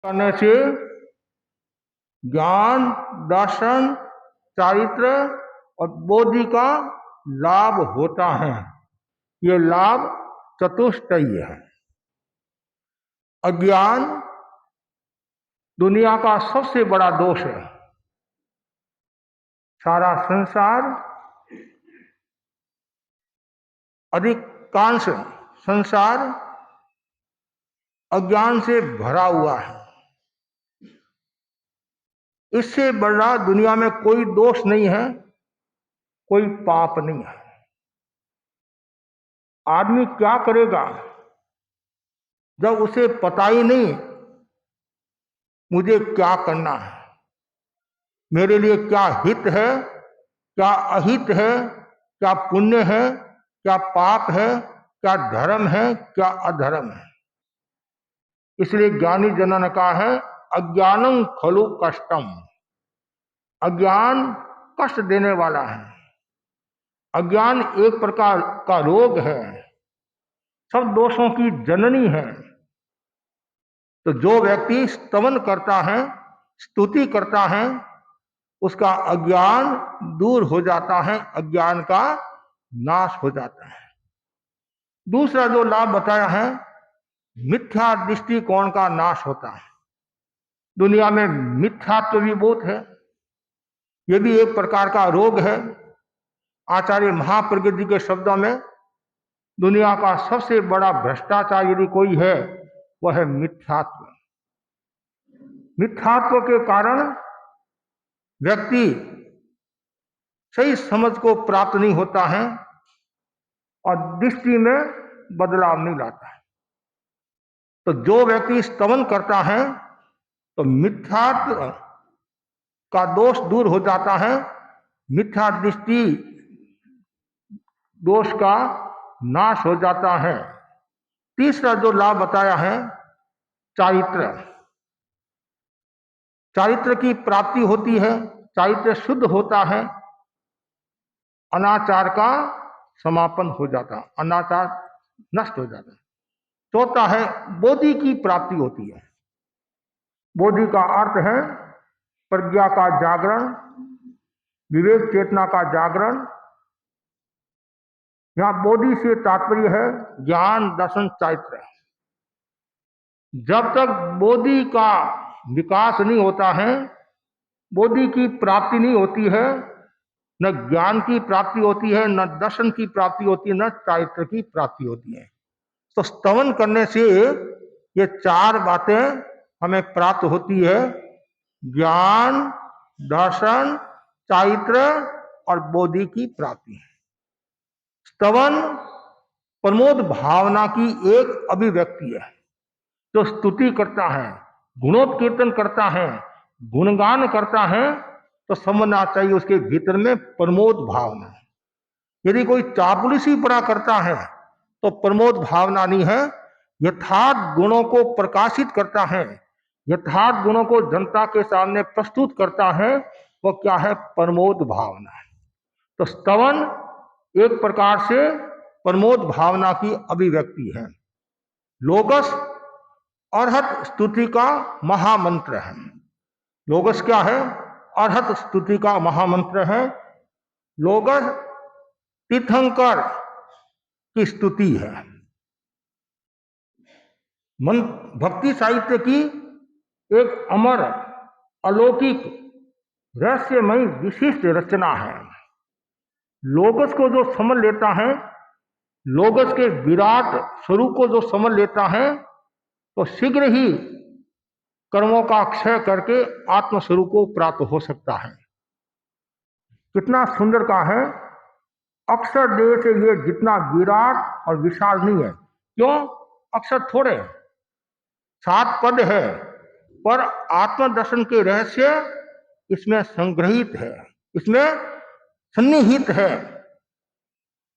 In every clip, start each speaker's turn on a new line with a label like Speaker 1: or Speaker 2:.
Speaker 1: करने से ज्ञान, दर्शन, चारित्र और बोधि का लाभ होता है। ये लाभ चतुष्टयी है। अज्ञान दुनिया का सबसे बड़ा दोष है। सारा संसार, अधिकांश संसार अज्ञान से भरा हुआ है। इससे बड़ा दुनिया में कोई दोष नहीं है, कोई पाप नहीं है। आदमी क्या करेगा जब उसे पता ही नहीं मुझे क्या करना है, मेरे लिए क्या हित है, क्या अहित है, क्या पुण्य है, क्या पाप है, क्या धर्म है, क्या अधर्म है। इसलिए ज्ञानी जनों ने कहा है अज्ञानम खलु कष्टम। अज्ञान कष्ट देने वाला है। अज्ञान एक प्रकार का रोग है, सब दोषों की जननी है। तो जो व्यक्ति स्तवन करता है, स्तुति करता है, उसका अज्ञान दूर हो जाता है, अज्ञान का नाश हो जाता है। दूसरा जो लाभ बताया है, मिथ्या दृष्टिकोण का नाश होता है। दुनिया में मिथ्यात्व भी बहुत है, ये भी एक प्रकार का रोग है। आचार्य महाप्रज्ञ जी के शब्दों में दुनिया का सबसे बड़ा भ्रष्टाचार यदि कोई है वह है मिथ्यात्व। मिथ्यात्व के कारण व्यक्ति सही समझ को प्राप्त नहीं होता है और दृष्टि में बदलाव नहीं लाता है। तो जो व्यक्ति स्तवन करता है तो मिथ्यात्व का दोष दूर हो जाता है, मिथ्या दृष्टि दोष का नाश हो जाता है। तीसरा जो लाभ बताया है चारित्र, चारित्र की प्राप्ति होती है, चारित्र शुद्ध होता है, अनाचार का समापन हो जाता, अनाचार नष्ट हो जाता है। चौथा है बोधि की प्राप्ति होती है। बोधि का अर्थ है प्रज्ञा का जागरण, विवेक चेतना का जागरण। यहां बोधि से तात्पर्य है ज्ञान, दर्शन, चारित्र। जब तक बोधि का विकास नहीं होता है, बोधि की प्राप्ति नहीं होती है, न ज्ञान की प्राप्ति होती है, न दर्शन की प्राप्ति होती है, न चारित्र की प्राप्ति होती है। तो स्तवन करने से ये चार बातें हमें प्राप्त होती है, ज्ञान, दर्शन, चारित्र और बोधि की प्राप्ति है। स्तवन प्रमोद भावना की एक अभिव्यक्ति है। जो स्तुति करता है, गुणोत्कीर्तन करता है, गुणगान करता है, तो समझना चाहिए उसके भीतर में प्रमोद भावना। यदि कोई चापलूसी पड़ा करता है तो प्रमोद भावना नहीं है। यथार्थ गुणों को प्रकाशित करता है, यथार्थ गुणों को जनता के सामने प्रस्तुत करता है, वो क्या है? प्रमोद भावना है। तो स्तवन एक प्रकार से प्रमोद भावना की अभिव्यक्ति है। लोगस अर्हत स्तुति का महामंत्र है। लोगस क्या है? अर्हत स्तुति का महामंत्र है। लोगस तीर्थंकर की स्तुति है। मन भक्ति साहित्य की एक अमर, अलौकिक, रहस्यमयी विशिष्ट रचना है। लोगस को जो समझ लेता है, लोगस के विराट स्वरूप को जो समझ लेता है, तो शीघ्र ही कर्मों का क्षय करके आत्मस्वरूप को प्राप्त हो सकता है। कितना सुंदर का है, अक्षर देह से ये जितना विराट और विशाल नहीं है। क्यों? अक्षर थोड़े, 7 पद है, पर आत्मदर्शन के रहस्य इसमें संग्रहित है, इसमें सन्निहित है।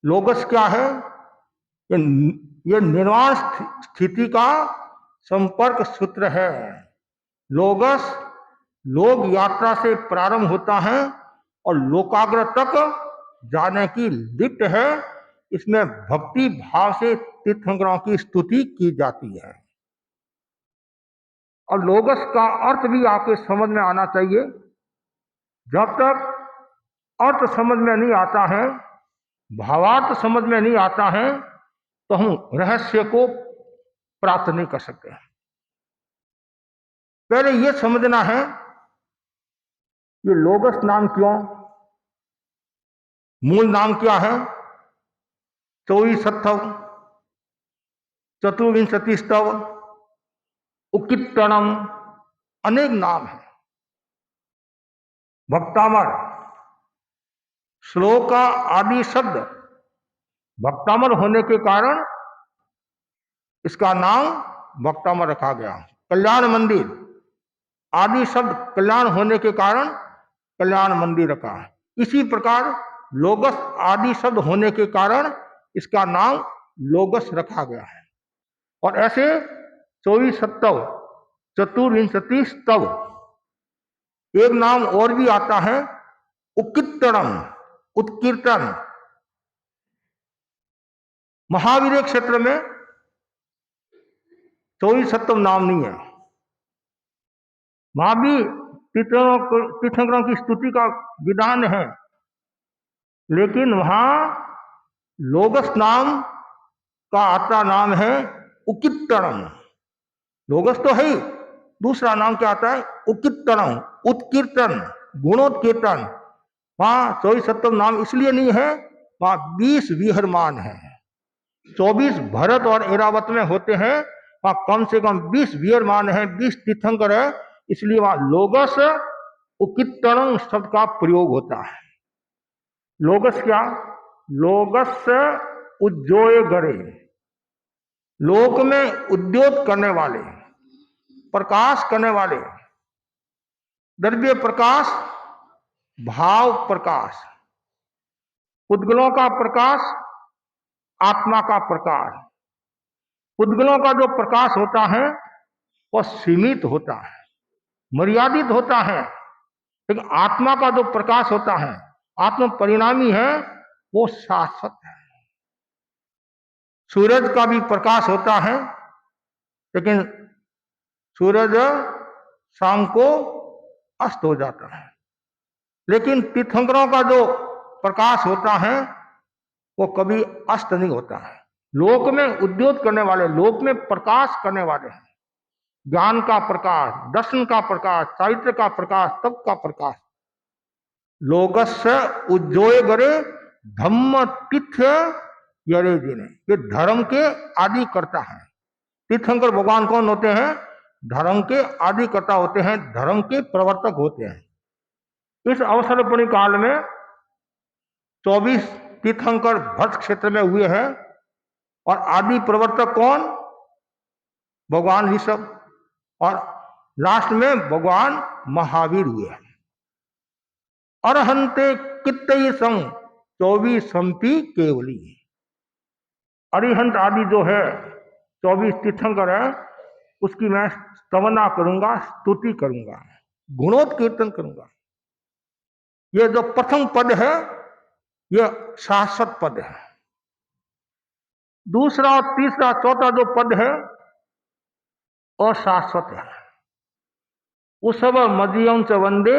Speaker 1: लोगस क्या है? ये निर्वाण स्थिति का संपर्क सूत्र है। लोगस लोक यात्रा से प्रारंभ होता है और लोकाग्र तक जाने की लिफ्ट है। इसमें भक्ति भाव से तीर्थंकरों की स्तुति की जाती है। और लोगस का अर्थ भी आपके समझ में आना चाहिए। जब तक अर्थ समझ में नहीं आता है, भावार्थ समझ में नहीं आता है, तो हम रहस्य को प्राप्त नहीं कर सकते। पहले यह समझना है ये लोगस नाम क्यों, मूल नाम क्या है। 24 चतुर्विंशतिस्तव, उकित्तणम, अनेक नाम है। भक्तामर, श्लोक का आदि शब्द भक्तामर होने के कारण इसका नाम भक्तामर रखा गया। कल्याण मंदिर, आदि शब्द कल्याण होने के कारण कल्याण मंदिर रखा है। इसी प्रकार लोगस आदि शब्द होने के कारण इसका नाम लोगस रखा गया है। और ऐसे 24 चतुर्विंशति स्तव, एक नाम और भी आता है उकित्तणम, उत्कीर्तन। महावीर क्षेत्र में 24 नाम नहीं है। वहां भी तीर्थंकरों की स्तुति का विधान है, लेकिन वहां लोगस नाम का आता नाम है उकित्तणम। लोगस तो है ही, दूसरा नाम क्या आता है उकित्तणम, उत्कीर्तन, गुणोत्कीर्तन। वहां 24 नाम इसलिए नहीं है, वहां 20 विहरमान है। 24 भरत और ऐरावत में होते हैं, वहां कम से कम 20 विहरमान है, 20 तीर्थंकर है, इसलिए वहां लोगस उकित्तणम शब्द का प्रयोग होता है। लोगस क्या, लोगस उज्जोय गरे, लोक में उद्योग करने वाले, प्रकाश करने वाले, द्रव्य प्रकाश, भाव प्रकाश, पुद्गलों का प्रकाश, आत्मा का प्रकाश। पुद्गलों का जो प्रकाश होता है वह सीमित होता है, मर्यादित होता है, लेकिन आत्मा का जो प्रकाश होता है, आत्म परिणामी है, वो शाश्वत है। सूरज का भी प्रकाश होता है, लेकिन सूरज शाम को अस्त हो जाता है। लेकिन तीर्थंकरों का जो प्रकाश होता है वो कभी अस्त नहीं होता है। लोक में उद्योग करने वाले, लोक में प्रकाश करने वाले हैं। ज्ञान का प्रकाश, दर्शन का प्रकाश, साहित्य का प्रकाश, तप का प्रकाश। लोगस उज्जोय गरे धम्म तीर्थ यरे जिने, ये धर्म के आदि करता है। तीर्थंकर भगवान कौन होते हैं, धर्म के आदि करता होते हैं, धर्म के प्रवर्तक होते हैं। इस अवसरपणी काल में 24 तीर्थंकर भक्त क्षेत्र में हुए हैं, और आदि प्रवर्तक कौन, भगवान ऋषभ, और लास्ट में भगवान महावीर हुए हैं। अरहंते कित्तई संग 24 संपी केवली। अरिहंत आदि जो है 24 तीर्थंकर है, उसकी मैं स्तवना करूंगा, स्तुति करूंगा, गुणोत्कीर्तन करूंगा। ये जो प्रथम पद है ये शाश्वत पद है। दूसरा, तीसरा, चौथा जो पद है अशाश्वत है। उसव मदीयं च वंदे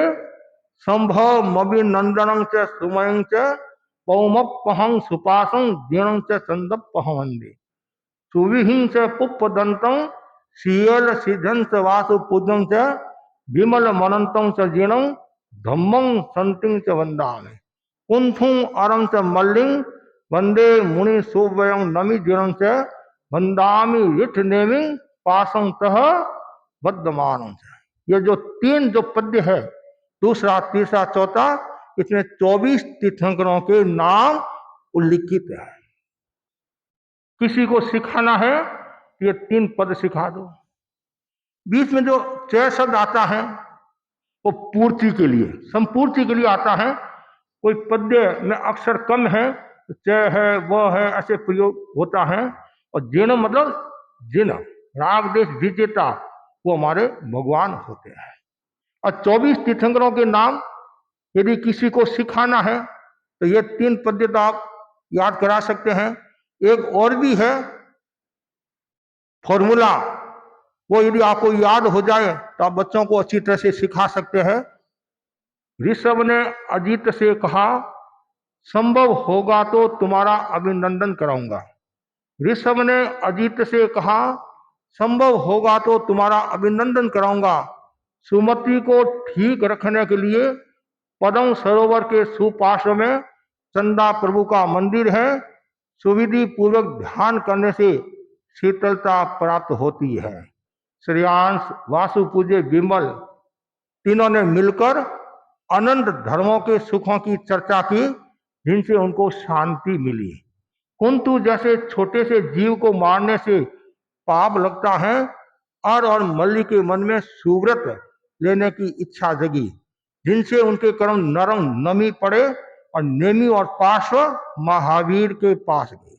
Speaker 1: संभव मभिनंदनं च सुमयं च पौमपहं सुपासं दीनं च चंदपहं वंदे सुविहिं च पुप्पदन्तं शीयल सिद्धं च वासु पूजं च विमल मनंतं च जीनं धम्मं संतिं च वंदामि कुंथुं अरं च मल्लिं वंदे मुनि सुवयं नमि जीनं च वंदामि रिठ नेमिं पासं तह बद्धमानं। ये जो 3 जो पद्य है, दूसरा, तीसरा, चौथा, इसमें 24 तीर्थंकरों के नाम उल्लिखित है। किसी को सिखाना है तो ये 3 पद सिखा दो। बीच में जो चय शब्द आता है वो पूर्ति के लिए, संपूर्ति के लिए आता है। कोई पद्य में अक्षर कम है तो चय है, वह है, ऐसे प्रयोग होता है। और जिन मतलब जिन, राग देश विजेता, वो हमारे भगवान होते हैं। और 24 तीर्थंकरों के नाम यदि किसी को सिखाना है तो ये 3 पद्य तो आप याद करा सकते हैं। एक और भी है फॉर्मूला, वो यदि आपको याद हो जाए तो आप बच्चों को अच्छी तरह से सिखा सकते हैं। ऋषभ ने अजीत से कहा, संभव होगा तो तुम्हारा अभिनंदन कराऊंगा। ऋषभ ने अजीत से कहा, संभव होगा तो तुम्हारा अभिनंदन कराऊंगा। सुमति को ठीक रखने के लिए पद्म सरोवर के सुपार्श्व में चंदा प्रभु का मंदिर है। सुविधि पूर्वक ध्यान करने से शीतलता प्राप्त होती है। श्रेयांश, वासु पूज्य, विमल, तीनों ने मिलकर अनंत धर्मों के सुखों की चर्चा की जिनसे उनको शांति मिली। कुंतु जैसे छोटे से जीव को मारने से पाप लगता है, और मल्ली के मन में सुव्रत लेने की इच्छा जगी जिनसे उनके कर्म नरम नमी पड़े और नेमी और पार्श्व महावीर के पास गए।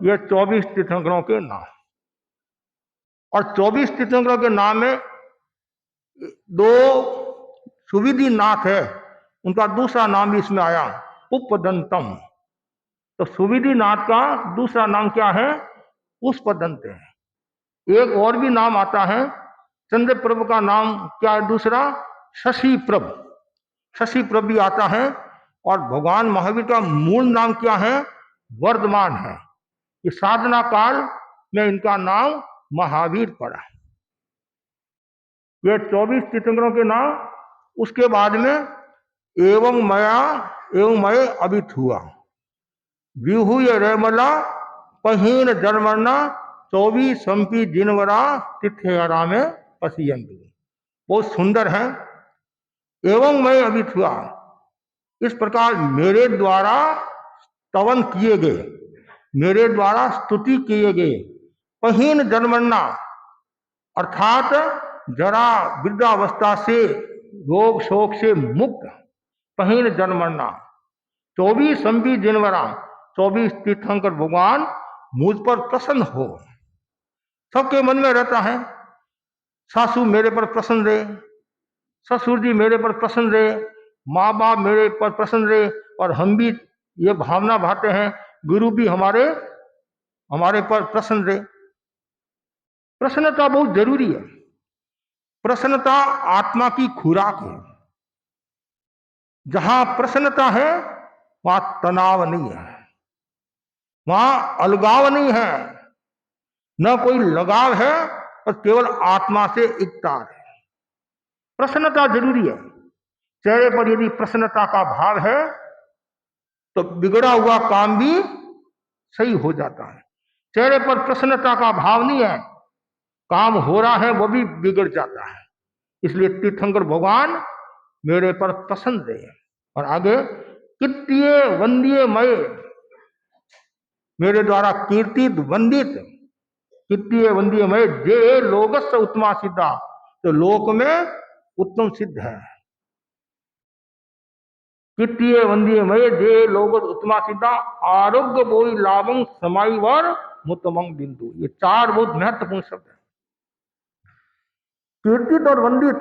Speaker 1: ये 24 तीर्थंकरों के नाम, और 24 तीर्थंकरों के नाम में दो सुविधि नाथ है, उनका दूसरा नाम भी इसमें आया, उपदंतम। तो सुविधि नाथ का दूसरा नाम क्या है? पुष्पदंत है। एक और भी नाम आता है, चंद्र प्रभ का नाम क्या है दूसरा? शशि प्रभ। शशि प्रभ भी आता है। और भगवान महावीर का मूल नाम क्या है? वर्धमान है। ये साधना काल में इनका नाम महावीर पड़ा। ये 24 तीर्थंकरों के नाम। उसके बाद में एवं मय अभित हुआ, विहुय रेमला पहीन जन्मना 24 संपी जिनवरा तिथ्यरा में पसियंतु। बहुत सुंदर है। एवं मैं अभित हुआ, इस प्रकार मेरे द्वारा स्तवन किए गए, मेरे द्वारा स्तुति किए गए, पहीन जन्मना अर्थात जरा वृद्धावस्था से रोग शोक से मुक्त, पहीन जन्मना 24 संपी जिनवरा 24 तीर्थंकर भगवान मुझ पर प्रसन्न हो। सबके मन में रहता है सासू मेरे पर प्रसन्न रहे, ससुर जी मेरे पर प्रसन्न रहे, माँ बाप मेरे पर प्रसन्न रहे, और हम भी ये भावना भाते हैं गुरु भी हमारे पर प्रसन्न रहे। प्रसन्नता बहुत जरूरी है। प्रसन्नता आत्मा की खुराक है। जहां प्रसन्नता है वहां तनाव नहीं है, वहां अलगाव नहीं है, न कोई लगाव है, और केवल आत्मा से एकतार है। प्रसन्नता जरूरी है। चेहरे पर यदि प्रसन्नता का भाव है तो बिगड़ा हुआ काम भी सही हो जाता है। चेहरे पर प्रसन्नता का भाव नहीं है, काम हो रहा है वो भी बिगड़ जाता है। इसलिए तीर्थंकर भगवान मेरे पर प्रसन्न रहे। और आगे कित्तीय वंदीय मय, मेरे द्वारा कीर्तित वंदित, कित्तीय वंदीय मय जे लोकस्य उत्तमा सिद्धा, तो लोक में उत्तम सिद्ध है। कित्तीय वंदीय मय जे लोक उत्तमा सिद्धा, आरोग्य बोई लाभं समाई वर मुतमंग बिंदु। ये चार बहुत महत्वपूर्ण शब्द है। कीर्तित और वंदित,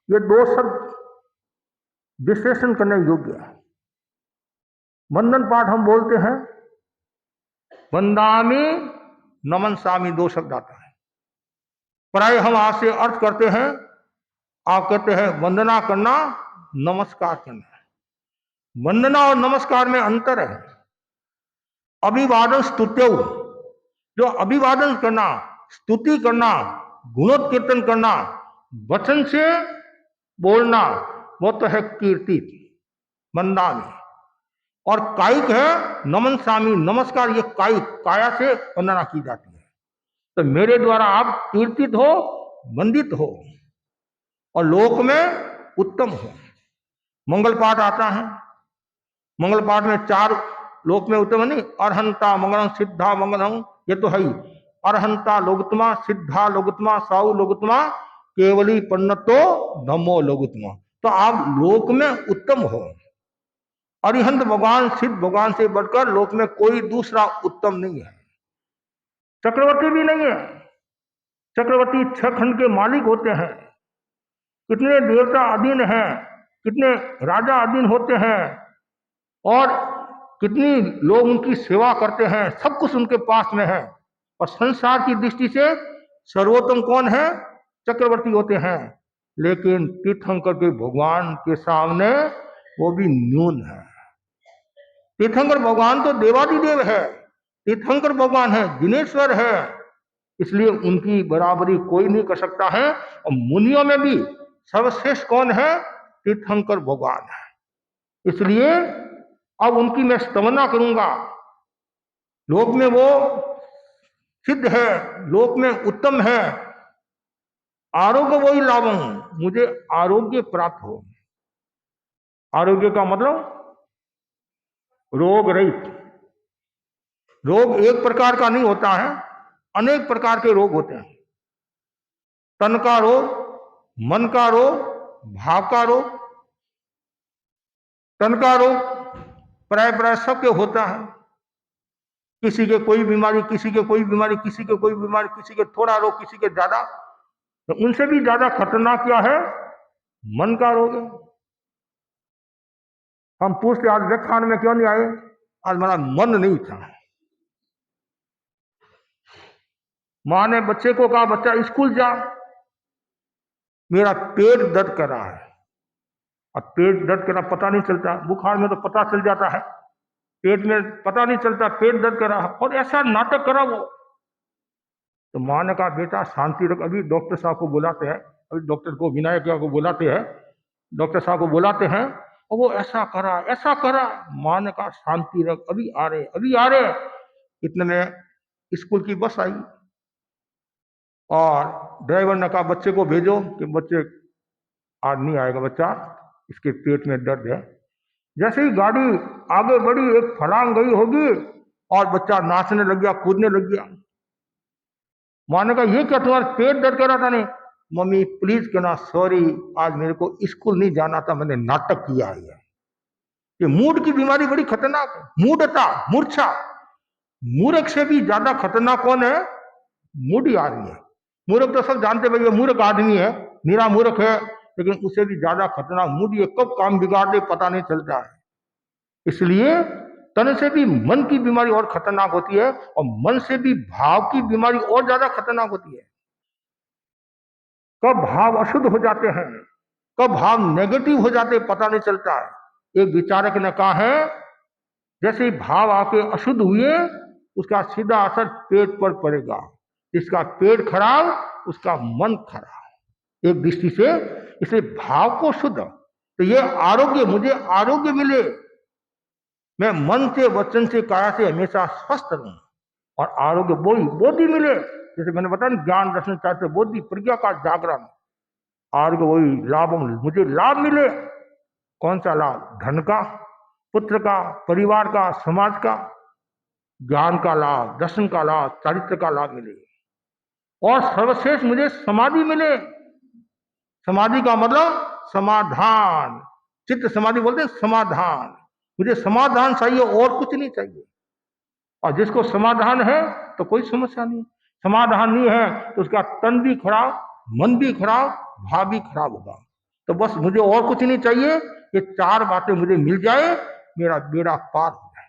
Speaker 1: ये दो शब्द विश्लेषण करने योग्य है। वंदन पाठ हम बोलते हैं, वंदामि नमन सामी, दो शब्द आता है। प्राय हम आज से अर्थ करते हैं, आप कहते हैं वंदना करना, नमस्कार करना। वंदना और नमस्कार में अंतर है। अभिवादन स्तुत्य, जो अभिवादन करना, स्तुति करना, गुणोत्कीर्तन करना, वचन से बोलना, वो तो है कीर्ति, वंदामि। और कायिक है नमन सामी, नमस्कार, ये कायिक, काया से वंदना की जाती है। तो मेरे द्वारा आप कीर्तित हो, वंदित हो, और लोक में उत्तम हो। मंगल पाठ आता है, मंगल पाठ में चार लोक में उत्तम नहीं, अरहंता मंगलम सिद्धा मंगलम, ये तो है ही। अरहंता लोकुत्तमा, सिद्धा लोकुत्तमा, साहु लोकुत्तमा, केवली पन्नतो धम्मो लोकुत्तमा। तो आप लोक में उत्तम हो। अरिहंत भगवान, सिद्ध भगवान से बढ़कर लोक में कोई दूसरा उत्तम नहीं है। चक्रवर्ती भी नहीं है। चक्रवर्ती 6 खंड के मालिक होते हैं। कितने देवता अधीन हैं, कितने राजा अधीन होते हैं, और कितनी लोग उनकी सेवा करते हैं, सब कुछ उनके पास में है। और संसार की दृष्टि से सर्वोत्तम कौन है? चक्रवर्ती होते हैं। लेकिन तीर्थंकर के भगवान के सामने वो भी न्यून है। तीर्थंकर भगवान तो देवादिदेव है, तीर्थंकर भगवान है, जिनेश्वर है, इसलिए उनकी बराबरी कोई नहीं कर सकता है। और मुनियों में भी सर्वश्रेष्ठ कौन है? तीर्थंकर भगवान है। इसलिए अब उनकी मैं स्तवना करूंगा। लोक में वो सिद्ध है, लोक में उत्तम है। आरोग्य वही लाभम, मुझे आरोग्य प्राप्त हो। आरोग्य का मतलब रोग रहित। रोग एक प्रकार का नहीं होता है, अनेक प्रकार के रोग होते हैं। तन का रोग, मन का रोग, भाव का रोग। तन का रोग प्राय प्राय सबके होता है। किसी के कोई बीमारी, किसी के कोई बीमारी, किसी के कोई बीमारी, किसी के थोड़ा रोग, किसी के ज्यादा। तो उनसे भी ज्यादा खतरनाक क्या है? मन का रोग है। हम पूछते आज व्याख्यान में क्यों नहीं आए? आज मेरा मन नहीं था। मां ने बच्चे को कहा बच्चा स्कूल जा, मेरा पेट दर्द कर रहा है। अब पेट दर्द करना पता नहीं चलता, बुखार में तो पता चल जाता है, पेट में पता नहीं चलता, पेट दर्द कर रहा है। और ऐसा नाटक करा वो। तो मां ने कहा बेटा शांति रख, अभी डॉक्टर साहब को बुलाते हैं, अभी डॉक्टर को विनायक को बुलाते हैं, डॉक्टर साहब को बुलाते हैं। और वो ऐसा करा, ऐसा करा। मां ने कहा शांति रख, अभी आ रहे, अभी आ रहे। इतने में स्कूल की बस आई और ड्राइवर ने कहा बच्चे को भेजो कि बच्चे आज नहीं आएगा बच्चा, इसके पेट में दर्द है। जैसे ही गाड़ी आगे बढ़ी, एक फलांग गई होगी और बच्चा नाचने लग गया, कूदने लग गया। मां ने कहा ये क्या तुम्हारा पेट दर्द कर रहा था? नहीं मम्मी प्लीज कहना सॉरी, आज मेरे को स्कूल नहीं जाना था, मैंने नाटक किया है। ये मूड की बीमारी बड़ी खतरनाक है। मूढ़ता, मूर्छा। मूर्ख से भी ज्यादा खतरनाक कौन है? मूढ़ी आदमी है। मूर्ख तो सब जानते भाई ये मूर्ख आदमी है, निरा मूर्ख है, लेकिन उसे भी ज्यादा खतरनाक मूढ़ी है। कब काम बिगाड़ दे पता नहीं चलता है। इसलिए तन से भी मन की बीमारी और खतरनाक होती है, और मन से भी भाव की बीमारी और ज्यादा खतरनाक होती है। कब भाव अशुद्ध हो जाते हैं, कब भाव नेगेटिव हो जाते हैं, पता नहीं चलता है। एक विचारक ने कहा है जैसे ही भाव आके अशुद्ध हुए, उसका सीधा असर पेट पर पड़ेगा। जिसका पेट खराब उसका मन खराब, एक दृष्टि से। इसलिए भाव को शुद्ध, तो ये आरोग्य, मुझे आरोग्य मिले, मैं मन से, वचन से, काया से हमेशा स्वस्थ रहूं, और आरोग्य बोधि मिले। जैसे मैंने बताया ज्ञान दर्शन चाहते बोधि प्रज्ञा का जागरण, आरोग्य वही लाभ, मुझे लाभ मिले। कौन सा लाभ? धन का, पुत्र का, परिवार का, समाज का, ज्ञान का लाभ, दर्शन का लाभ, चारित्र का लाभ मिले। और सर्वश्रेष्ठ मुझे समाधि मिले। समाधि का मतलब समाधान, चित्त समाधि बोलते हैं, समाधान। मुझे समाधान चाहिए और कुछ नहीं चाहिए। और जिसको समाधान है तो कोई समस्या नहीं। समाधान नहीं है तो उसका तन भी खराब, मन भी खराब, भाव भी खराब होगा। तो बस मुझे और कुछ नहीं चाहिए, ये चार बातें मुझे मिल जाए, मेरा बेड़ा पार हो जाए।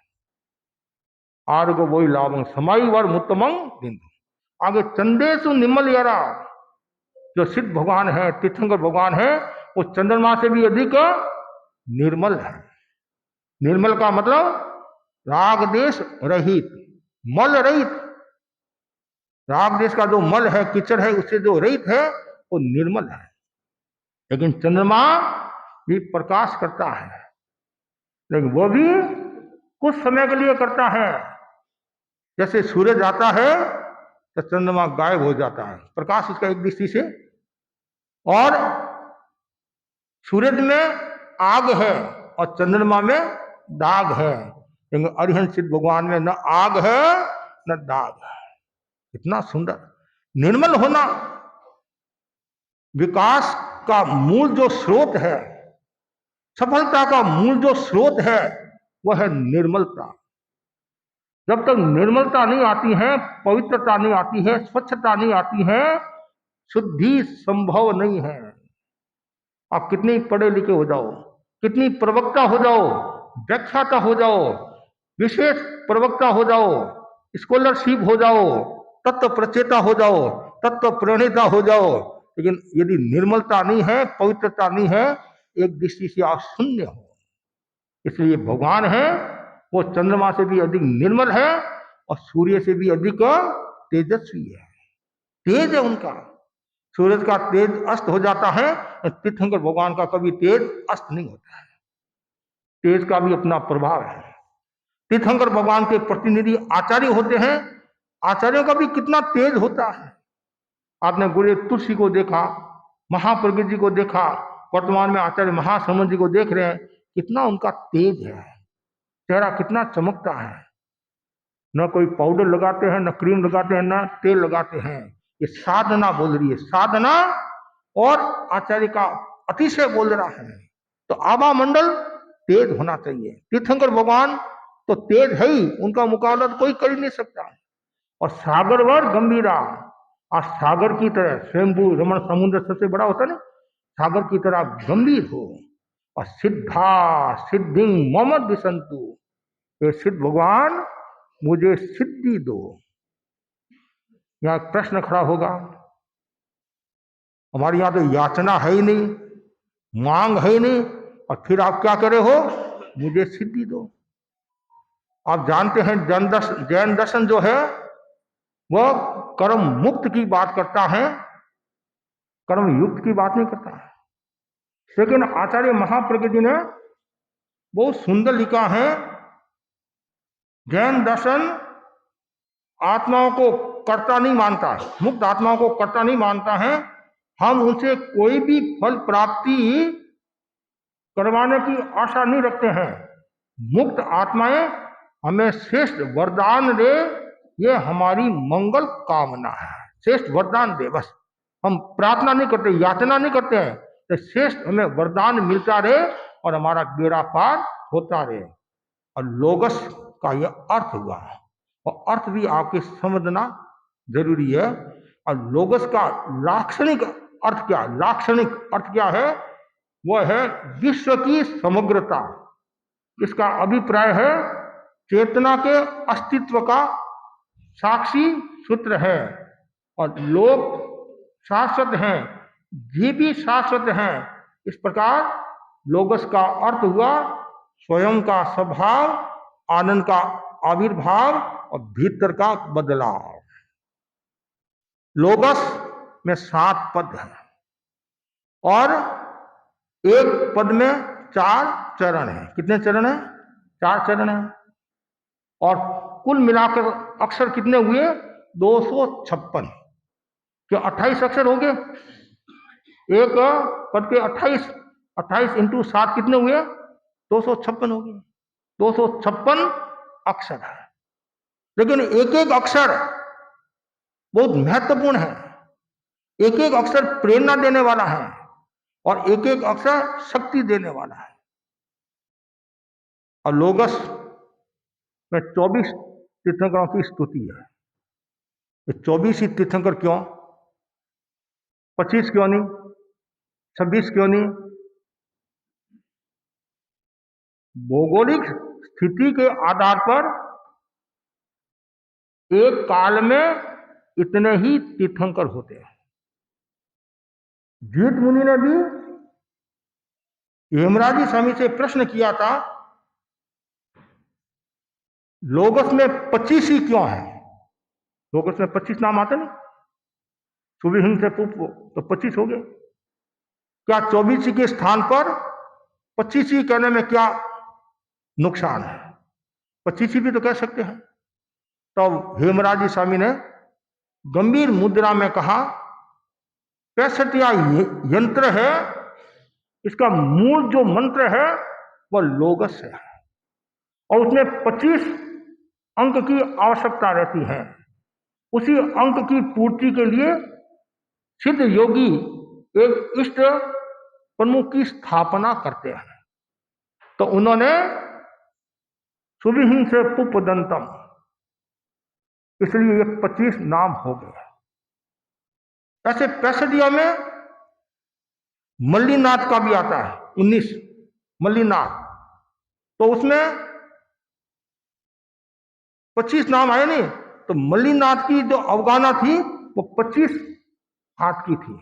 Speaker 1: आरोग्य वही लाभं समाई वर मुत्तमं बिंदु। आगे चंदेशु निम्मल यारा, जो सिद्ध भगवान है, तीर्थंकर भगवान है, वो चंद्रमा से भी अधिक निर्मल है। निर्मल का मतलब राग देश रहित, मल रहित। राग देश का जो मल है, कीचड़ है, उससे जो रहित है वो निर्मल है। लेकिन चंद्रमा भी प्रकाश करता है, लेकिन वो भी कुछ समय के लिए करता है। जैसे सूरज आता है तो चंद्रमा गायब हो जाता है, प्रकाश उसका एक दृष्टि से। और सूरज में आग है और चंद्रमा में दाग है, लेकिन अरिहंत सिद्ध भगवान में न आग है न दाग है। इतना सुंदर निर्मल होना। विकास का मूल जो स्रोत है, सफलता का मूल जो स्रोत है, वह है निर्मलता। जब तक निर्मलता नहीं आती है, पवित्रता नहीं आती है, स्वच्छता नहीं आती है, शुद्धि संभव नहीं है। आप कितनी पढ़े लिखे हो जाओ, कितनी प्रवक्ता हो जाओ, व्याख्याता हो जाओ, विशेष प्रवक्ता हो जाओ, स्कॉलरशिप हो जाओ, तत्व प्रचेता हो जाओ, तत्व प्रणेता हो जाओ, लेकिन यदि निर्मलता नहीं है, पवित्रता नहीं है, एक दृष्टि से आप शून्य हो। इसलिए भगवान है वो चंद्रमा से भी अधिक निर्मल है और सूर्य से भी अधिक तेजस्वी है, तेज है उनका। सूरज का तेज अस्त हो जाता है, तीर्थंकर भगवान का कभी तेज अस्त नहीं होता है। तेज का भी अपना प्रभाव है। तीर्थंकर भगवान के प्रतिनिधि आचार्य होते हैं, आचार्यों का भी कितना तेज होता है। आपने गुरुदेव तुलसी को देखा, महाप्रज्ञ जी को देखा, वर्तमान में आचार्य महासमन जी को देख रहे हैं, कितना उनका तेज है, चेहरा कितना चमकता है। न कोई पाउडर लगाते हैं, न क्रीम लगाते हैं, न तेल लगाते हैं। ये साधना बोल रही है, साधना और आचार्य का अतिशय बोल रहा है। तो आभा मंडल तेज होना चाहिए। तीर्थंकर भगवान तो तेज है ही, उनका मुकाबला तो कोई कर ही नहीं सकता। और सागरवर गंभीरा, और सागर की तरह स्वयंभू रमण समुद्र सबसे बड़ा होता है ना, सागर की तरह गंभीर हो। और सिद्धा सिद्धि मोहम्मद दिसंतु, ये सिद्ध भगवान मुझे सिद्धि दो। यहां प्रश्न खड़ा होगा, हमारे यहां तो याचना है ही नहीं, मांग है ही नहीं, और फिर आप क्या करे हो, मुझे सिद्धि दो। आप जानते हैं जैन दर्शन जो है वह कर्म मुक्त की बात करता है, कर्म युक्त की बात नहीं करता है। लेकिन आचार्य महाप्रज्ञ जी ने बहुत सुंदर लिखा है, जैन दर्शन आत्माओं को कर्ता नहीं मानता है, मुक्त आत्माओं को कर्ता नहीं मानता है। हम उनसे कोई भी फल प्राप्ति करवाने की आशा नहीं रखते हैं। मुक्त आत्माएं हमें श्रेष्ठ वरदान दे, ये हमारी मंगल कामना है। श्रेष्ठ वरदान दे, बस। हम प्रार्थना नहीं करते, याचना नहीं करते हैं, तो श्रेष्ठ हमें वरदान मिलता रहे और हमारा बेड़ा पार होता रहे। और लोगस का यह अर्थ हुआ, और अर्थ भी आपके समझना जरूरी है। और लोगस का लाक्षणिक अर्थ क्या, लाक्षणिक अर्थ क्या है, वह है विश्व की समग्रता। इसका अभिप्राय है चेतना के अस्तित्व का साक्षी सूत्र है। और लोग शाश्वत हैं, जीव भी शाश्वत हैं। इस प्रकार लोगस का अर्थ हुआ स्वयं का स्वभाव, आनंद का आविर्भाव और भीतर का बदलाव। लोगस में 7 पद है और एक पद में 4 चरण है। कितने चरण है? 4 चरण है। और कुल मिलाकर अक्षर कितने हुए? 256। क्या 28 अक्षर हो गए? एक पद के 28 इंटू 7 कितने हुए? 256 हो गए। 256 अक्षर है। लेकिन एक एक अक्षर बहुत महत्वपूर्ण है। एक एक अक्षर प्रेरणा देने वाला है और एक एक अक्षर शक्ति देने वाला है। और लोगस में 24 तीर्थंकरों की स्तुति है। ये 24 ही तीर्थंकर क्यों? 25 क्यों नहीं? 26 क्यों नहीं? भौगोलिक स्थिति के आधार पर एक काल में इतने ही तीर्थंकर होते हैं। जीत मुनि ने भी हेमराजी स्वामी से प्रश्न किया था, लोगस में 25 ही क्यों है? लोगस में 25 नाम आते नहीं, सुविहिंग से पुप तो 25 हो गए। क्या 24 के स्थान पर 25 ही कहने में क्या नुकसान है? 25 भी तो कह सकते हैं। तो हेमराजी स्वामी ने गंभीर मुद्रा में कहा, 65 यंत्र है, इसका मूल जो मंत्र है वह लोगस है और उसमें 25 अंक की आवश्यकता रहती है। उसी अंक की पूर्ति के लिए सिद्ध योगी एक इष्ट प्रमुख की स्थापना करते हैं। तो उन्होंने सुविहिंग से पुपदंतम, इसलिए ये 25 नाम हो गए। ऐसे 65 में मल्लीनाथ का भी आता है, 19 मल्लीनाथ। तो उसमें 25 नाम आए नहीं, तो मल्लीनाथ की जो अवगाहना थी वो 25 हाथ की थी।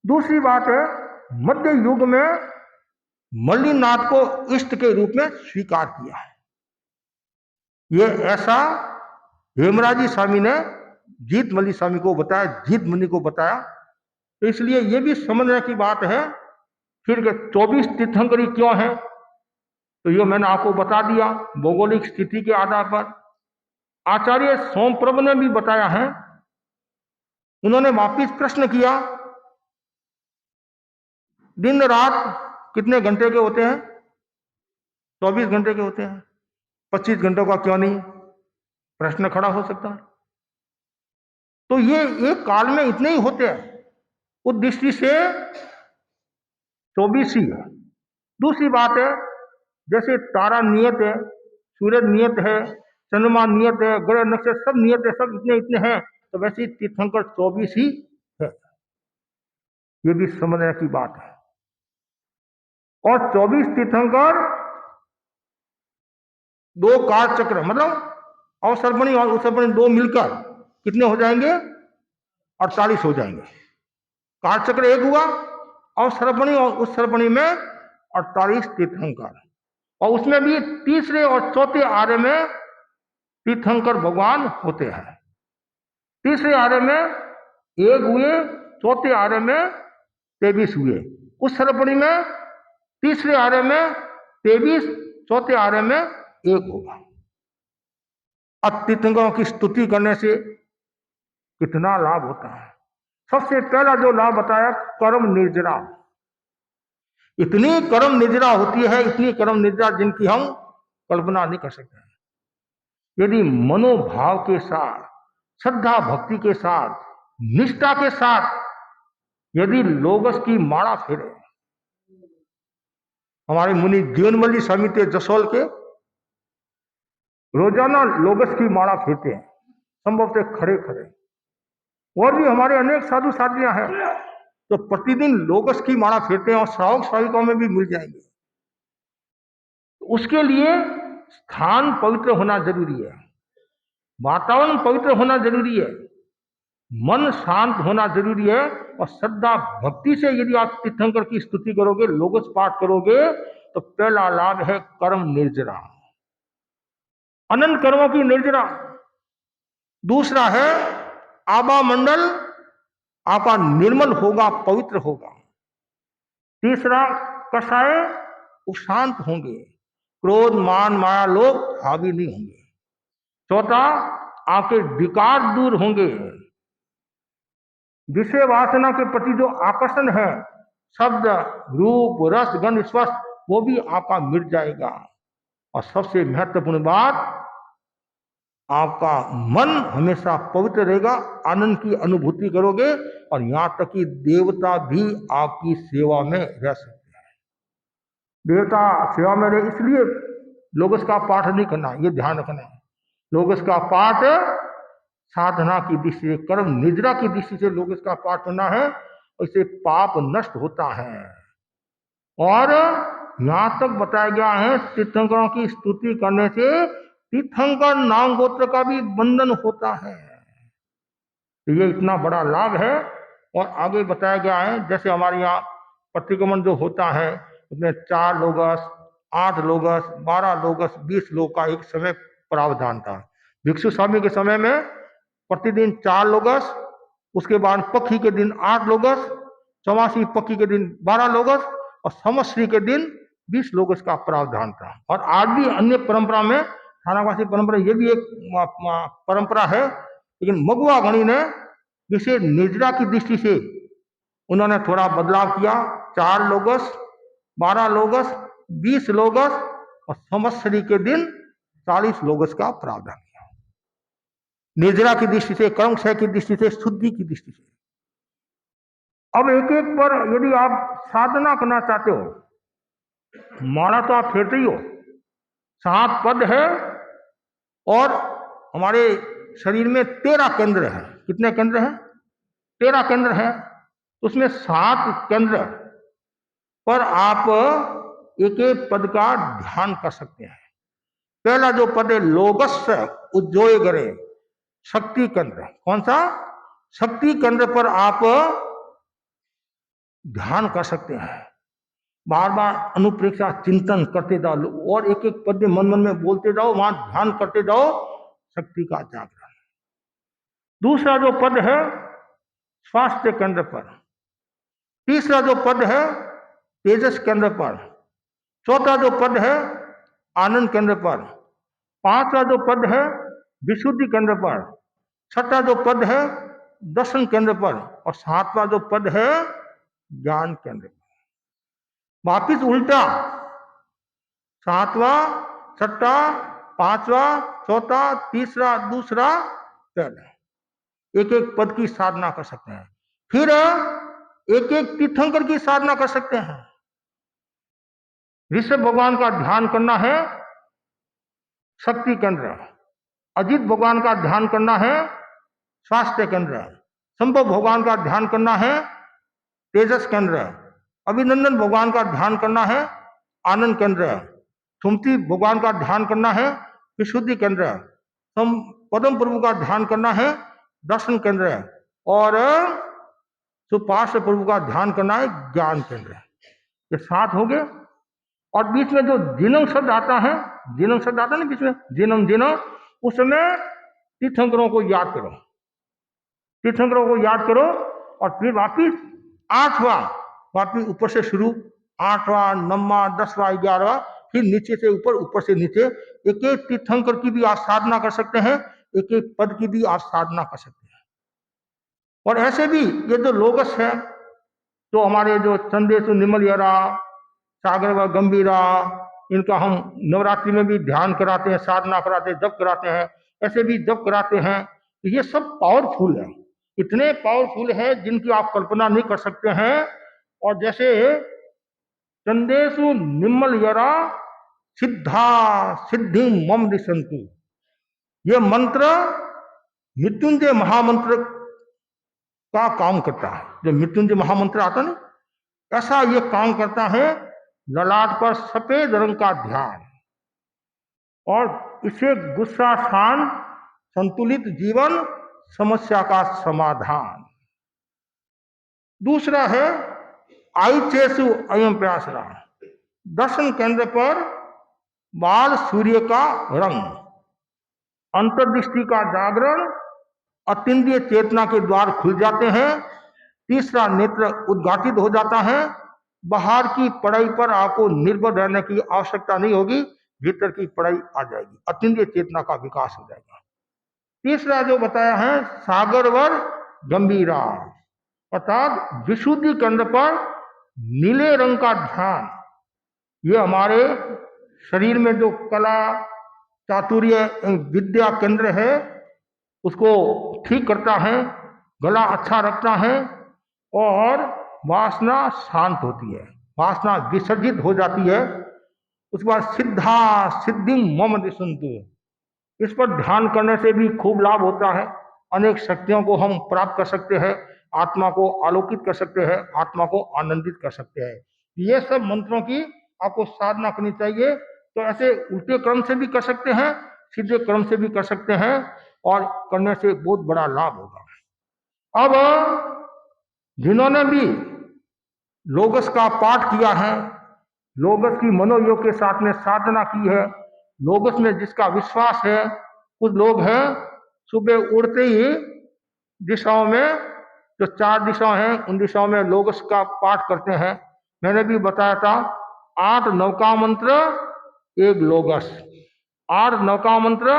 Speaker 1: दूसरी बात है, मध्य युग में मल्लीनाथ को इष्ट के रूप में स्वीकार किया है। ये ऐसा हेमराजी स्वामी ने जीत मल्ली स्वामी को बताया, जीत मुनि को बताया। तो इसलिए ये भी समझने की बात है फिर 24 तीर्थंकरी क्यों है, तो ये मैंने आपको बता दिया भौगोलिक स्थिति के आधार पर। आचार्य सोमप्रभ ने भी बताया है, उन्होंने वापिस प्रश्न किया, दिन रात कितने घंटे के होते हैं? 24 घंटे के होते हैं, 25 घंटों का क्यों नहीं? प्रश्न खड़ा हो सकता है। तो ये एक काल में इतने ही होते हैं, उस दृष्टि से 24 ही है। दूसरी बात है, जैसे तारा नियत है, सूरज नियत है, चंद्रमा नियत है, ग्रह नक्षत्र सब नियत है, सब इतने इतने हैं, तो वैसे ही तीर्थंकर 24 ही है। ये भी समझने की बात है। और 24 तीर्थंकर 2 काल चक्र, मतलब अवसर्पणी और उत्सर्पणी 2 मिलकर कितने हो जाएंगे? 48 हो जाएंगे। काल चक्र 1 हुआ, अवसर्पणी और उत्सर्पणी में 48 तीर्थंकर, और उसमें भी तीसरे और चौथे आर्य में तीर्थंकर भगवान होते हैं। तीसरे आर्य में 1 हुए, चौथे आर्य में 23 हुए, उत्सर्पणी में तीसरे आर्य में 23, चौथे आर्य में 1 होगा। अब तीर्थंकरों की स्तुति करने से कितना लाभ होता है? सबसे पहला जो लाभ बताया, कर्म निर्जरा। इतनी कर्म निर्जरा होती है, इतनी कर्म निर्जरा जिनकी हम कल्पना नहीं कर सकते। यदि मनोभाव के साथ, श्रद्धा भक्ति के साथ, निष्ठा के साथ यदि लोगस की माला फेरे, हमारे मुनि जीवनमल्ली स्वामी थे जसोल के, रोजाना लोगस की माला फेरते हैं, संभव से खड़े खड़े। और भी हमारे अनेक साधु साधियां हैं तो प्रतिदिन लोगस की माला फेरते हैं, और श्रावक श्राविकाओं में भी मिल जाएंगे। उसके लिए स्थान पवित्र होना जरूरी है, वातावरण पवित्र होना जरूरी है, मन शांत होना जरूरी है, और श्रद्धा भक्ति से यदि आप तीर्थंकर की स्तुति करोगे, लोगस पाठ करोगे, तो पहला लाभ है कर्म निर्जरा, अनंत कर्मों की निर्जरा। दूसरा है आभा मंडल आपका निर्मल होगा, पवित्र होगा। तीसरा कषाय शांत होंगे, क्रोध मान माया लोभ हावी नहीं होंगे। चौथा, आपके विकार दूर होंगे, विषय वासना के प्रति जो आकर्षण है, शब्द रूप रस गंध स्पर्श, वो भी आपका मिट जाएगा। और सबसे महत्वपूर्ण बात, आपका मन हमेशा पवित्र रहेगा, आनंद की अनुभूति करोगे, और यहां तक कि देवता भी आपकी सेवा में रह सकते हैं। देवता सेवा में रहे, इसलिए लोगस का पाठ नहीं करना, ये ध्यान रखना है। लोगस का पाठ साधना की दृष्टि से, कर्म निद्रा की दृष्टि से लोगस का पाठ करना है, और इससे पाप नष्ट होता है। और यहां तक बताया गया है, तीर्थंकरों की स्तुति करने से तीर्थंकर नाम गोत्र का भी बंधन होता है। तो ये इतना बड़ा लाभ है। और आगे बताया गया है, जैसे हमारे यहाँ प्रतिक्रमण जो होता है, उसमें 4 लोगस, 8 लोगस, 12 लोगस, 20 लोग का एक समय प्रावधान था। भिक्षु स्वामी के समय में प्रतिदिन 4 लोगस, उसके बाद पक्षी के दिन 8 लोगस, चौमासी पक्षी के दिन 12 लोगस, और संवत्सरी के दिन 20 लोगस का प्रावधान था। और आज भी अन्य परंपरा में, थानावासी परंपरा, ये भी एक परंपरा है, लेकिन मगुआ गणी ने विशेष निर्जरा की दृष्टि से उन्होंने थोड़ा बदलाव किया। 4 लोगस, 12 लोगस, 20 लोगस, और संवत्सरी के दिन 40 लोगस का प्रावधान किया। निर्जरा की दृष्टि से, कर्म क्षय की दृष्टि से, शुद्धि की दृष्टि से। अब एक एक पर यदि आप साधना करना चाहते हो, माला तो आप फेरते ही हो, 7 पद है, और हमारे शरीर में 13 केंद्र है। कितने केंद्र हैं? 13 केंद्र है। उसमें 7 केंद्र पर आप एक एक पद का ध्यान कर सकते हैं। पहला जो पद है लोगस उज्जोय करे, शक्ति केंद्र। कौन सा? शक्ति केंद्र पर आप ध्यान कर सकते हैं। बार बार अनुप्रेक्षा चिंतन करते जाओ और एक एक पद मन मन में बोलते जाओ, वहां ध्यान करते जाओ, शक्ति का जागरण। दूसरा जो पद है स्वास्थ्य केंद्र पर, तीसरा जो पद है तेजस केंद्र पर, चौथा जो पद है आनंद केंद्र पर, पांचवा जो पद है विशुद्धि केंद्र पर, छठा जो पद है दर्शन केंद्र पर, और सातवां जो पद है ज्ञान केंद्र पर। वापिस उल्टा, सातवां, छठा, पांचवा, चौथा, तीसरा, दूसरा, पहला, एक एक पद की साधना कर सकते हैं। फिर एक एक तीर्थंकर की साधना कर सकते हैं। ऋषभ भगवान का ध्यान करना है शक्ति केंद्र, अजित भगवान का ध्यान करना है स्वास्थ्य केंद्र, संभव भगवान का ध्यान करना है तेजस केंद्र, अभिनंदन भगवान का ध्यान करना है आनंद केंद्र, सुमति भगवान का ध्यान करना है विशुद्धि केंद्र, पदम प्रभु का ध्यान करना है दर्शन केंद्र, और सुपार्श्व प्रभु का ध्यान करना है ज्ञान केंद्र। ये 7 हो गए। और बीच में जो जिनम शब्द आता है, जिनम शब्द आता है ना बीच में, जिनम जिनम, उस समय तीर्थंकरों को याद करो, तीर्थंकरों को याद करो, और फिर वापिस 8वां, वापिस ऊपर से शुरू, 8वां, 9वां, 10वां, 11वां, फिर नीचे से ऊपर, ऊपर से नीचे, एक एक तीर्थंकर की भी आप साधना कर सकते हैं, एक एक पद की भी आप साधना कर सकते हैं। और ऐसे भी ये जो लोगस है, तो हमारे जो चंदेशु निमलयरा, सागर व गंभीरा, इनका हम नवरात्रि में भी ध्यान कराते हैं, साधना कराते हैं, जप कराते हैं, ऐसे भी जप कराते हैं। ये सब पावरफुल है, इतने पावरफुल है जिनकी आप कल्पना नहीं कर सकते हैं। और जैसे चंदेशु निमलयरा सिद्धा सिद्धि मम दिशंतु, ये मंत्र मृत्युंजय महामंत्र का काम करता है। जो मृत्युंजय महामंत्र आता ना, ऐसा ये काम करता है। ललाट पर सफेद रंग का ध्यान, और इसे गुस्सा शांत, संतुलित जीवन, समस्या का समाधान। दूसरा है आइचेसु अयम प्यासरा, दर्शन केंद्र पर बाल सूर्य का रंग, अंतर्दृष्टि का जागरण, अतीन्द्रिय चेतना के द्वार खुल जाते हैं, तीसरा नेत्र उद्घाटित हो जाता है, बाहर की पढ़ाई पर आपको निर्भर रहने की आवश्यकता नहीं होगी, भीतर की पढ़ाई आ जाएगी, अतीन्द्रिय चेतना का विकास हो जाएगा। तीसरा जो बताया है सागरवर गंभीरा, अर्थात विशुद्धि केंद्र पर नीले रंग का ध्यान, ये हमारे शरीर में जो कला चातुर्य विद्या केंद्र है उसको ठीक करता है, गला अच्छा रखता है, और वासना शांत होती है, वासना विसर्जित हो जाती है। उसके बाद सिद्धा सिद्धि मम दिशंतु, इस पर ध्यान करने से भी खूब लाभ होता है। अनेक शक्तियों को हम प्राप्त कर सकते हैं, आत्मा को आलोकित कर सकते हैं, आत्मा को आनंदित कर सकते हैं। ये सब मंत्रों की आपको साधना करनी चाहिए। तो ऐसे उल्टे क्रम से भी कर सकते हैं, सीधे क्रम से भी कर सकते हैं, और करने से बहुत बड़ा लाभ होगा। अब जिन्होंने भी लोगस का पाठ किया है, लोगस की मनोयोग के साथ में साधना की है, लोगस में जिसका विश्वास है, कुछ लोग हैं सुबह उड़ते ही दिशाओं में, जो 4 दिशाएं हैं उन दिशाओं में लोगस का पाठ करते हैं। मैंने भी बताया था 8 नौका मंत्र 1 लोगस, 8 नौका मंत्र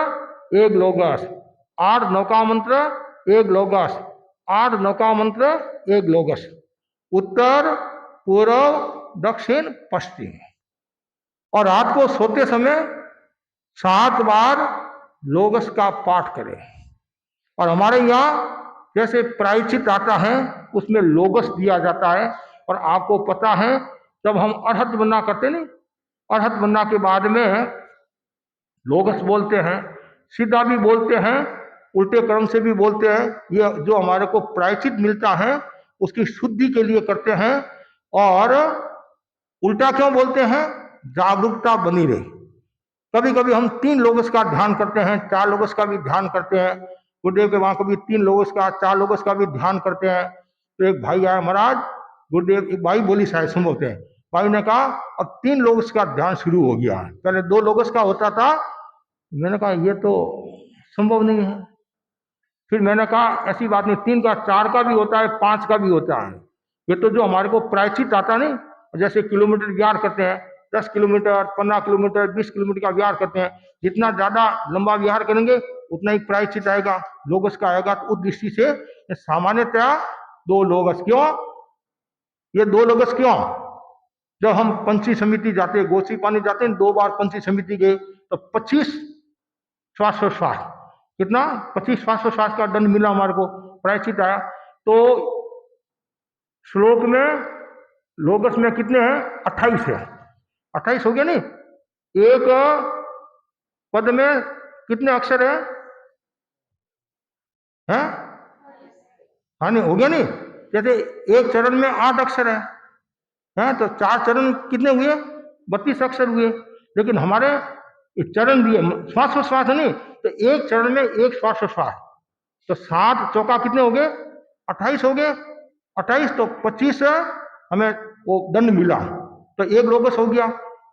Speaker 1: 1 लोगस, 8 नौका मंत्र 1 लोगस, 8 नौका मंत्र 1 लोगस, उत्तर पूर्व दक्षिण पश्चिम। और रात को सोते समय 7 बार लोगस का पाठ करें। और हमारे यहाँ जैसे प्रायश्चित आता है उसमें लोगस दिया जाता है। और आपको पता है जब हम अरहत बनना करते नहीं, अरहत बनना के बाद में लोगस बोलते हैं, सीधा भी बोलते हैं, उल्टे क्रम से भी बोलते हैं। ये जो हमारे को प्रायश्चित मिलता है उसकी शुद्धि के लिए करते हैं। और उल्टा क्यों बोलते हैं? जागरूकता बनी रहे। कभी कभी हम 3 लोगस का ध्यान करते हैं, 4 लोगस का भी ध्यान करते हैं। गुरुदेव के वहां कभी 3 लोगों का 4 लोगों का भी ध्यान करते हैं। तो एक भाई आया, महाराज गुरुदेव, एक भाई बोली शायद संभव थे, भाई ने कहा अब 3 लोगों का ध्यान शुरू हो गया है, पहले 2 लोगों का होता था। मैंने कहा ये तो संभव नहीं है। फिर मैंने कहा ऐसी बात नहीं, 3 का 4 का भी होता है, 5 का भी होता है। ये तो जो हमारे को प्रायश्चित आता नहीं, जैसे किलोमीटर विहार करते हैं, 10 किलोमीटर 15 किलोमीटर 20 किलोमीटर का विहार करते हैं, जितना ज्यादा लंबा विहार करेंगे उतना ही प्रायश्चित आएगा, लोगस का आएगा। तो उस दृष्टि से सामान्यतया 2 लोगस। क्यों ये 2 लोगस क्यों? जब हम पंची समिति जाते, गोसी पानी जाते हैं, 2 बार पंची समिति गए तो 25 श्वासोश्वास, कितना 25 श्वासोश्वास का दंड मिला हमारे को, प्रायश्चित आया। तो श्लोक में लोगस में कितने हैं? 28 है। 28 हो गया नहीं? एक पद में कितने अक्षर है? हैं? हाँ नहीं हो गया नहीं? जैसे एक चरण में 8 अक्षर है, तो 4 चरण कितने हुए? 32 अक्षर हुए। लेकिन हमारे चरण दिए श्वासोश्वास है नहीं, तो एक चरण में एक श्वासोश्वास, तो 7 चौका कितने हो गए? 28 हो गए। 28 तो 25 हमें वो दंड मिला, तो एक लोगस हो गया।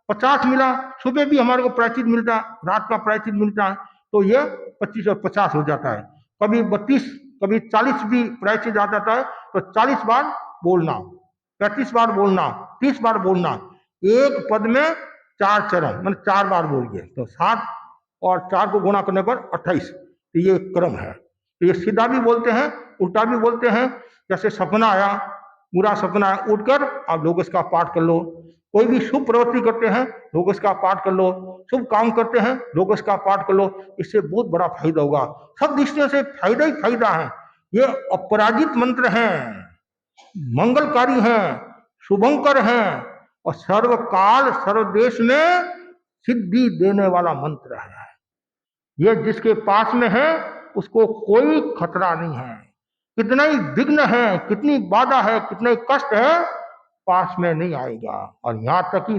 Speaker 1: 50 मिला, सुबह भी हमारे को प्रायश्चित मिलता है, रात का प्रायश्चित मिलता है, तो ये 25 और 50 हो जाता है। कभी 32 कभी 40 भी प्रायश्चित आ जाता है, तो 40 बार बोलना, 35 बार बोलना, 30 बार बोलना। एक पद में 4 चरण, मतलब 4 बार बोल गए, तो 7 और 4 को गुणा करने पर 28। तो ये क्रम है। तो ये सीधा भी बोलते हैं, उल्टा भी बोलते हैं। जैसे सपना आया, बुरा सपना आया, उठकर आप लोगों का पाठ कर लो। कोई भी शुभ प्रवृत्ति करते हैं, लोगों का पाठ कर लो। शुभ काम करते हैं, लोगों का पाठ कर लो। इससे बहुत बड़ा फायदा होगा। सब दृष्टियों से फायदा ही फायदा है। ये अपराजित मंत्र हैं, मंगलकारी हैं, शुभंकर हैं और सर्वकाल सर्वदेश में सिद्धि देने वाला मंत्र है। ये जिसके पास में है उसको कोई खतरा नहीं है। कितना ही विघ्न है, कितनी बाधा है, कितना ही कष्ट है, पास में नहीं आएगा। और यहां तक कि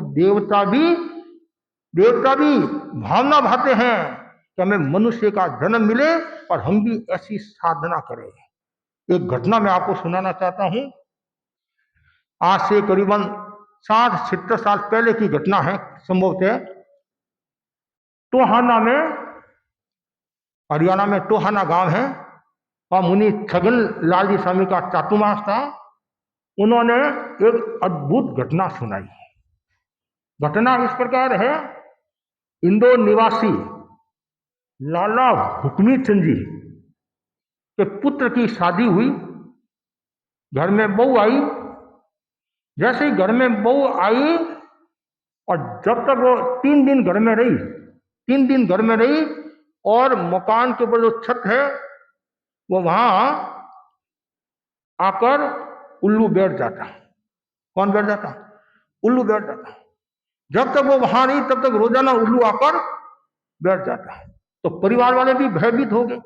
Speaker 1: देवता भी भावना भाते हैं कि हमें मनुष्य का जन्म मिले और हम भी ऐसी साधना करें। एक घटना मैं आपको सुनाना चाहता हूं। आज से करीबन 60-70 साल पहले की घटना है, संभवतः टोहाना में, हरियाणा में टोहाना गांव है, और मुनि छगन लाल जी स्वामी का चातुर्मास था। उन्होंने एक अद्भुत घटना सुनाई। घटना इस प्रकार है, इंदौर निवासी लाला हुक्मी चंद जी के पुत्र की शादी हुई। घर में बहू आई। जैसे ही घर में बहू आई और जब तक वो 3 दिन घर में रही, 3 दिन घर में रही, और मकान के ऊपर जो छत है वो वहां आकर उल्लू बैठ जाता। कौन बैठ जाता? उल्लू बैठ जाता। जब तक वो वहां रही तब तक रोजाना उल्लू आकर बैठ जाता। तो परिवार वाले भी भयभीत हो गए,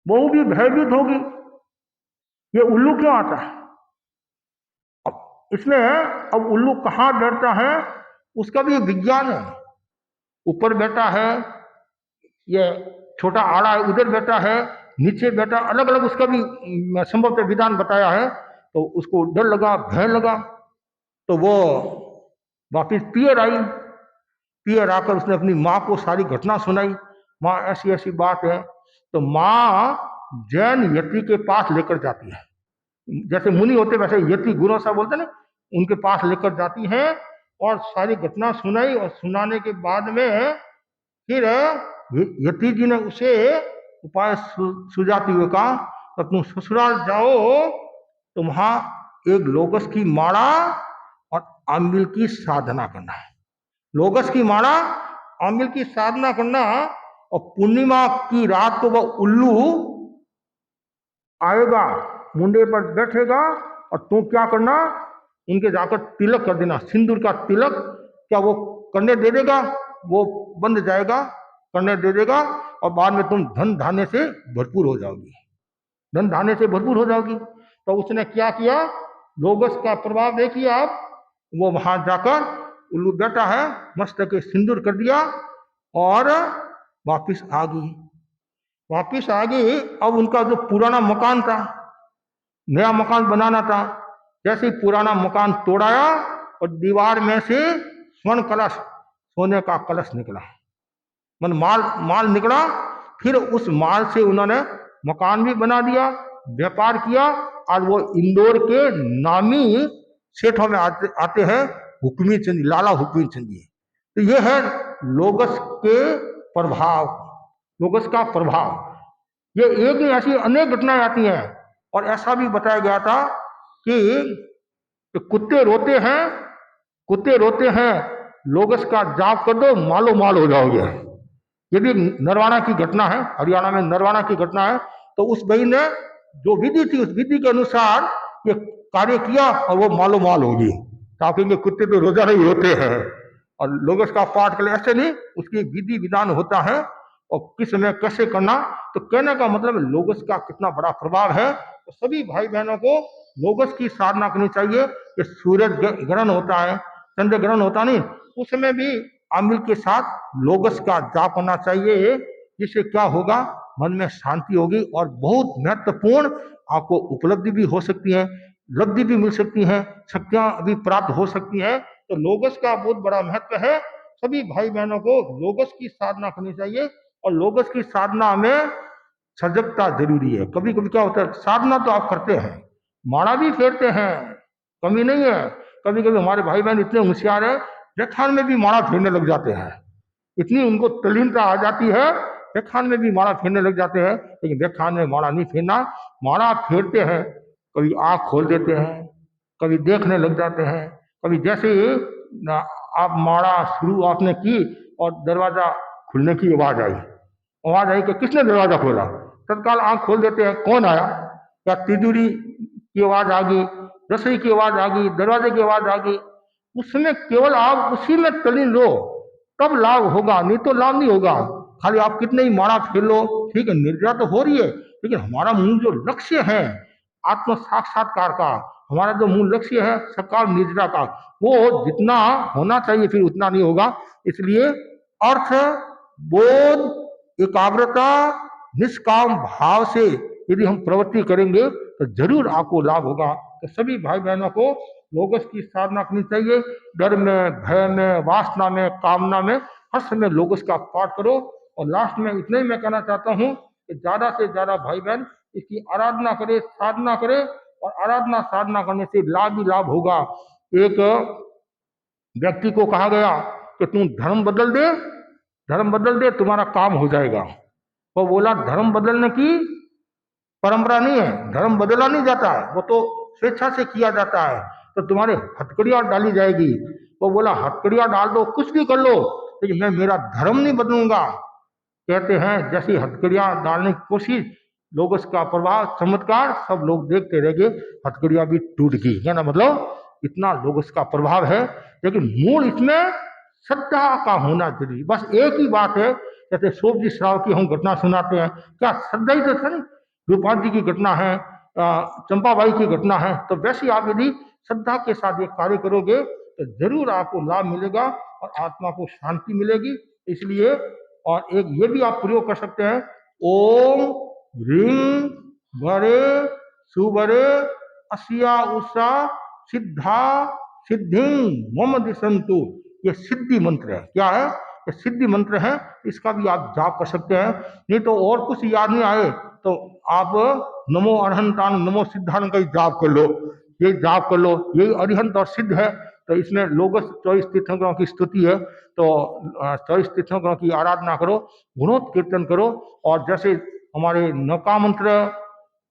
Speaker 1: बहू भी भयभीत होगी, ये उल्लू क्यों आता है। अब इसमें अब उल्लू कहाँ बैठता है उसका भी विज्ञान है। ऊपर बैठा है, ये छोटा आड़ा है उधर बैठा है, नीचे बैठा, अलग अलग उसका भी संभवतः विधान बताया है। तो उसको डर लगा, भय लगा, तो वो वापिस पियर आई। पियर आकर उसने अपनी माँ को सारी घटना सुनाई। माँ ऐसी ऐसी बात है। तो माँ जैन यति के पास लेकर जाती है। जैसे मुनि होते वैसे यति गुरु सा बोलते ना, उनके पास लेकर जाती है और सारी घटना सुनाई। और सुनाने के बाद में फिर यति जी ने उसे उपाय सुझाते हुए कहा, तो तुम ससुराल जाओ तो वहां एक लोगस की माला और आंबिल की साधना करना है। लोगस की माला, आंबिल की साधना करना, और पूर्णिमा की रात को वह उल्लू आएगा, मुंडे पर बैठेगा, और तू क्या करना, उनके जाकर तिलक कर देना, सिंदूर का तिलक। क्या वो करने दे देगा? वो बंद जाएगा, करने दे देगा, और बाद में तुम धन धान्य से भरपूर हो जाओगी, धन धान्य से भरपूर हो जाओगी। तो उसने क्या किया, लोगस का प्रभाव देखिए आप, वो वहां जाकर उल्लू बैठा है, मस्तक के सिंदूर कर दिया और वापिस आ गई। वापिस आ गए। अब उनका जो पुराना मकान था, नया मकान बनाना था, जैसे ही पुराना मकान तोड़ाया और दीवार में से स्वर्ण कलश, सोने का कलश निकला, मन माल माल निकला। फिर उस माल से उन्होंने मकान भी बना दिया, व्यापार किया। और वो इंदौर के नामी सेठों में आते हैं हुक्मी चंद, लाला हुक्मी चंद जी। तो ये है लोगस के प्रभाव, लोगस का प्रभाव। ये एक ही ऐसी अनेक घटनाएं आती हैं। और ऐसा भी बताया गया था कि कुत्ते रोते हैं, कुत्ते रोते हैं, लोगस का जाप कर दो, मालो माल हो जाओगे। ये भी नरवाना की घटना है, हरियाणा में नरवाना की घटना है। तो उस भाई ने जो विधि थी, उस विधि के अनुसार ये कार्य किया और वो मालो माल होगी। ताकि कुत्ते तो रोजाना ही होते हैं और लोगस का पाठ के लिए ऐसे नहीं, उसकी विधि विधान होता है और किस समय कैसे करना। तो कहने का मतलब लोगस का कितना बड़ा प्रभाव है। तो सभी भाई बहनों को लोगस की साधना करनी चाहिए। कि सूरज ग्रहण होता है, चंद्र ग्रहण होता नहीं, उस समय भी आमिल के साथ लोगस का जाप करना चाहिए। जिससे क्या होगा, मन में शांति होगी और बहुत महत्वपूर्ण आपको उपलब्धि भी हो सकती है, लब्धि भी मिल सकती है, शक्तियां भी प्राप्त हो सकती है। तो लोगस का बहुत बड़ा महत्व है। सभी भाई बहनों को लोगस की साधना करनी चाहिए। और लोगस की साधना में सजगता जरूरी है। कभी कभी क्या होता है, साधना तो आप करते हैं, माड़ा भी फेरते हैं, कमी नहीं है। कभी कभी हमारे भाई बहन इतने होशियार है, व्याख्यान में भी माड़ा फेरने लग जाते हैं। इतनी उनको तल्लीनता आ जाती है, व्याख्यान में भी माड़ा फेरने लग जाते हैं। लेकिन व्याख्यान में माड़ा नहीं फेरना, माड़ा फेरते हैं, कभी आँख खोल देते हैं, कभी देखने लग जाते हैं। कभी जैसे ही आप माड़ा शुरू आपने की और दरवाजा खुलने की आवाज आई, आवाज आई कि किसने दरवाजा खोला, तत्काल आंख खोल देते हैं, कौन आया। क्या तिजोरी की आवाज आ गई, रसोई की आवाज आ गई, दरवाजे की आवाज आ गई। उसमें केवल आप उसी में तलीन लो, तब लाभ होगा, नहीं तो लाभ नहीं होगा। खाली आप कितने ही माड़ा फेर लो, ठीक है, निर्जरा तो हो रही है, लेकिन हमारा मूल जो लक्ष्य है आत्म साक्षात्कार का, हमारा जो मूल लक्ष्य है सकाल निर्जरा का, वो जितना होना चाहिए फिर उतना नहीं होगा। इसलिए अर्थ, बोध, एकाग्रता, निष्काम भाव से यदि हम प्रवृत्ति करेंगे तो जरूर आपको लाभ होगा। तो सभी भाई बहनों को लोगस की साधना करनी चाहिए। डर में, भय में, वासना में, कामना में, हर समय लोगस का पाठ करो। और लास्ट में इतना ही मैं कहना चाहता हूँ कि ज्यादा से ज्यादा भाई बहन इसकी आराधना करे, साधना करे। और आराधना साधना करने से लाभ ही लाभ होगा। एक व्यक्ति को कहा गया कि तुम धर्म बदल दे, धर्म बदल दे, तुम्हारा काम हो जाएगा। वो बोला धर्म बदलने की परंपरा नहीं है, धर्म बदला नहीं जाता है, वो तो स्वेच्छा से किया जाता है। तो तुम्हारे हथकड़ियां डाली जाएगी। वो बोला हथकड़ियां डाल दो, कुछ भी कर लो, लेकिन मैं मेरा धर्म नहीं बदलूंगा। कहते हैं जैसी हथकड़ियां डालने की कोशिश, लोग उसका प्रभाव, चमत्कार सब लोग देखते रह गए, हथकड़ियां भी टूट गई। है ना, मतलब इतना लोग उसका प्रभाव है। लेकिन मूल इसमें श्रद्धा का होना जरूरी। बस एक ही बात है, जैसे सोमजी श्राव की हम घटना सुनाते हैं, क्या श्रद्धा ही तो था नहीं, रूपाल जी की घटना है, चंपाबाई की घटना है। तो वैसे आप यदि श्रद्धा के साथ ये कार्य करोगे तो जरूर आपको लाभ मिलेगा और आत्मा को शांति मिलेगी। इसलिए और एक ये भी आप प्रयोग कर सकते हैं, ओम ह्रीं वरे सुवरे अस्या उषा सिद्धा सिद्धि मम दिशंतु। ये सिद्धि मंत्र है। क्या है? ये सिद्धि मंत्र है। इसका भी आप जाप कर सकते हैं। नहीं तो और कुछ याद नहीं आए तो आप नमो अरहंतान नमो सिद्धान का ही जाप कर लो, ये जाप कर लो, यही अरिहंत और सिद्ध है। तो इसमें लोगस 24 तीर्थंकरों की स्तुति है। तो 24 तीर्थंकरों की आराधना करो, गुणोत कीर्तन करो। और जैसे हमारे नौका मंत्र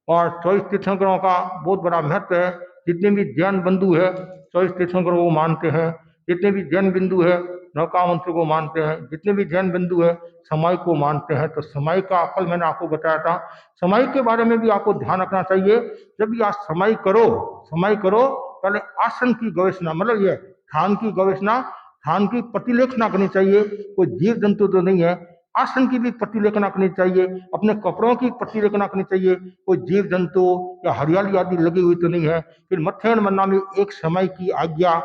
Speaker 1: और 24 तीर्थंकरों का बहुत बड़ा महत्व है। जितने भी जैन बंधु है 24 तीर्थंकरों को मानते हैं, जितने भी जैन बिंदु है नौका मंत्र को मानते हैं, जितने भी जैन बिंदु है समाई को मानते हैं। तो समाई का कल मैंने आपको बताया था, समाई के बारे में भी आपको ध्यान रखना चाहिए। जब भी आप समाई करो पहले आसन की गवेषणा, मतलब ये थान की गवेषणा, थान की प्रतिलेखना करनी चाहिए। कोई जीव जंतु तो नहीं है, आसन की भी प्रतिलेखना करनी चाहिए, अपने कपड़ों की प्रतिलेखना करनी चाहिए, कोई जीव जंतु या हरियाली आदि लगी हुई तो नहीं है। फिर मथेण मन्ना में एक समय की आज्ञा,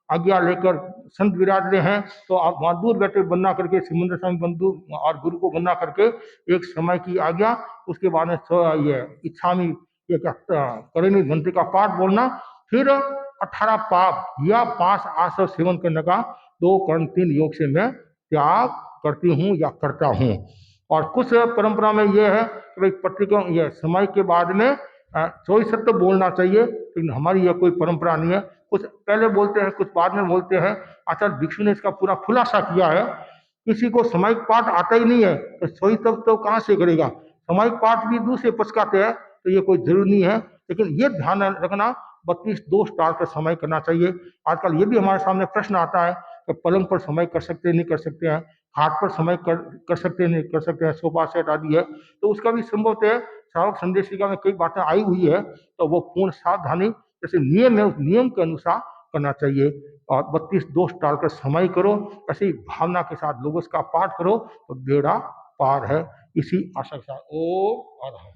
Speaker 1: आज्ञा लेकर संत विराज रहे हैं, तो आप वहां दूर बैठे वंदना करके सिमंदर स्वामी बंधु और गुरु को वंदना करके एक समय की आज्ञा, उसके बाद में ये इच्छामी ये करेणी घंटे का पाठ बोलना, फिर 18 पाप या 5 आसव सेवन करने का 2 कर्ण 3 योग से मैं त्याग करती हूँ या करता हूँ। और कुछ परंपरा में यह है कि भाई पत्रिका ये समय के बाद में 24 सत्य बोलना चाहिए, लेकिन हमारी यह कोई परंपरा नहीं है। कुछ पहले बोलते हैं, कुछ बाद में बोलते हैं। आचार्य भिक्षु ने इसका पूरा खुलासा किया है। किसी को सामयिक पाठ आता ही नहीं है तो सोई तब तो कहाँ से करेगा। सामयिक पाठ भी दूसरे पचकाते हैं, तो ये कोई जरूरी नहीं है। लेकिन ये ध्यान रखना 32 दोष टाल कर समय करना चाहिए। आजकल ये भी हमारे सामने प्रश्न आता है कि पलंग पर समय कर सकते नहीं कर सकते हैं, हाथ पर समय कर सकते नहीं कर सकते हैं, सोफा सेट आदि है, तो उसका भी संभवतः श्रावक संदेशिका में कई बातें आई हुई है, तो वो पूर्ण सावधानी जैसे नियम है उस नियम के अनुसार करना चाहिए। और 32 दोष टालकर समय करो, ऐसी भावना के साथ लोगों का पाठ करो, तो बेड़ा पार है। इसी आशा के साथ ओम अरहम।